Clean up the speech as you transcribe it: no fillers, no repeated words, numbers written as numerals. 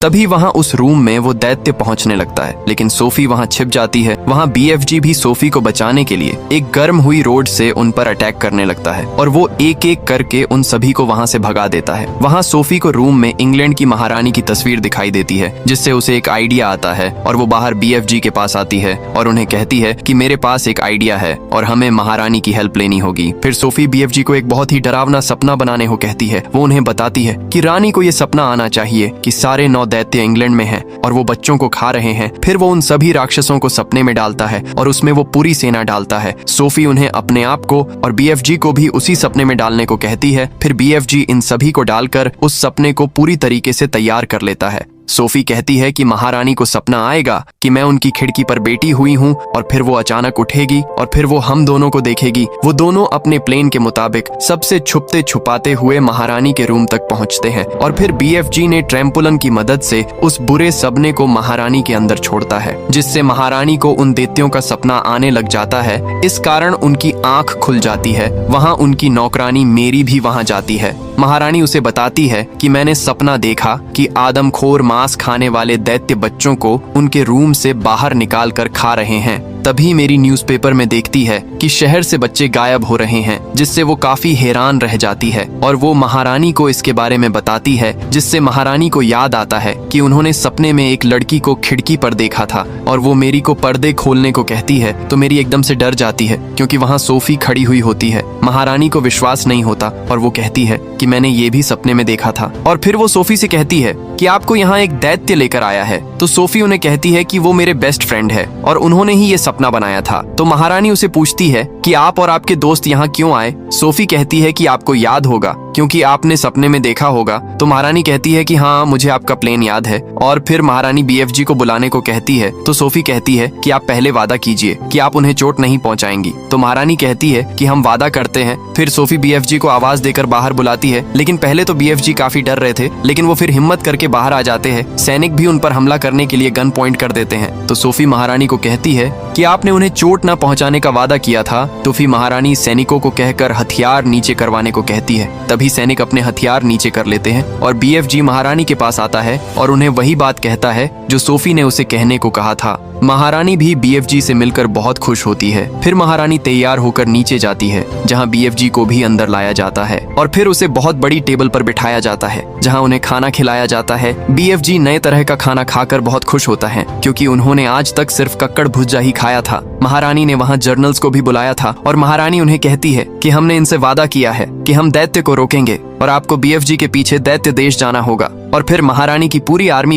तभी वहाँ उस रूम में वो दैत्य पहुंचने लगता है, लेकिन सोफी वहाँ छिप जाती है। वहाँ BFG भी सोफी को बचाने के लिए एक गर्म हुई रोड से उन पर अटैक करने लगता है और वो एक एक करके उन सभी को वहाँ से भगा देता है। वहाँ सोफी को रूम में इंग्लैंड की महारानी की तस्वीर दिखाई देती है, जिससे उसे एक आइडिया आता है और वो बाहर BFG के पास आती है और उन्हें कहती है कि मेरे पास एक आइडिया है और हमें महारानी की हेल्प लेनी होगी। फिर सोफी BFG को एक बहुत ही डरावना सपना बनाने को कहती है। वो उन्हें बताती है कि रानी को ये सपना आना चाहिए कि सारे 9 दैत्य इंग्लैंड में हैं और वो बच्चों को खा रहे हैं। फिर वो उन सभी राक्षसों को सपने में डालता है और उसमें वो पूरी सेना डालता है। सोफी उन्हें अपने आप को और BFG को भी उसी सपने में डालने को कहती है। फिर BFG इन सभी को डालकर उस सपने को पूरी तरीके से तैयार कर लेता है। सोफी कहती है कि महारानी को सपना आएगा कि मैं उनकी खिड़की पर बैठी हुई हूँ और फिर वो अचानक उठेगी और फिर वो हम दोनों को देखेगी। वो दोनों अपने प्लेन के मुताबिक सबसे छुपते छुपाते हुए महारानी के रूम तक पहुँचते हैं और फिर BFG ने ट्रैम्पोलिन की मदद से उस बुरे सपने को महारानी के अंदर छोड़ता है, जिससे महारानी को उन दैत्यों का सपना आने लग जाता है। इस कारण उनकी आंख खुल जाती है। वहाँ उनकी नौकरानी मेरी भी वहाँ जाती है। महारानी उसे बताती है कि मैंने सपना देखा कि आदमखोर मांस खाने वाले दैत्य बच्चों को उनके रूम से बाहर निकाल कर खा रहे हैं। तभी मेरी न्यूज़पेपर में देखती है कि शहर से बच्चे गायब हो रहे हैं, जिससे वो काफी हैरान रह जाती है और वो महारानी को इसके बारे में बताती है, जिससे महारानी को याद आता है कि उन्होंने सपने में एक लड़की को खिड़की पर देखा था और वो मेरी को पर्दे खोलने को कहती है तो मेरी एकदम से डर जाती है, क्योंकि वहाँ सोफी खड़ी हुई होती है। महारानी को विश्वास नहीं होता और वो कहती है कि मैंने ये भी सपने में देखा था। और फिर वो सोफी से कहती है कि आपको यहाँ एक दैत्य लेकर आया है। तो सोफी उन्हें कहती है कि वो मेरे बेस्ट फ्रेंड है और उन्होंने ही ये सपना बनाया था। तो महारानी उसे पूछती है कि आप और आपके दोस्त यहाँ क्यों आए। सोफी कहती है कि आपको याद होगा क्योंकि आपने सपने में देखा होगा। तो महारानी कहती है कि हाँ, मुझे आपका प्लेन याद है। और फिर महारानी BFG को बुलाने को कहती है। तो सोफी कहती है कि आप पहले वादा कीजिए कि आप उन्हें चोट नहीं पहुंचाएंगी। तो महारानी कहती है कि हम वादा करते हैं। फिर सोफी BFG को आवाज देकर बाहर बुलाती है, लेकिन पहले तो BFG काफी डर रहे थे, लेकिन वो फिर हिम्मत करके बाहर आ जाते हैं। सैनिक भी उन पर हमला करने के लिए गन पॉइंट कर देते हैं। तो सोफी महारानी को कहती है कि आपने उन्हें चोट न पहुंचाने का वादा किया था। तो फिर महारानी सैनिकों को कहकर हथियार नीचे करवाने को कहती है। तभी सैनिक अपने हथियार नीचे कर लेते हैं और BFG महारानी के पास आता है और उन्हें वही बात कहता है जो सोफी ने उसे कहने को कहा था। महारानी भी BFG से मिलकर बहुत खुश होती है। फिर महारानी तैयार होकर नीचे जाती है, जहां BFG को भी अंदर लाया जाता है और फिर उसे बहुत बड़ी टेबल पर बिठाया जाता है, जहां उन्हें खाना खिलाया जाता है। BFG नए तरह का खाना खाकर बहुत खुश होता है, क्योंकि उन्होंने आज तक सिर्फ कक्कड़ भुज्जा ही खाया था। महारानी ने वहाँ जर्नल्स को भी बुलाया था और महारानी उन्हें कहती है कि हमने इनसे वादा किया है कि हम दैत्य को रोकेंगे और आपको BFG के पीछे दैत्य देश जाना होगा। और फिर महारानी की पूरी आर्मी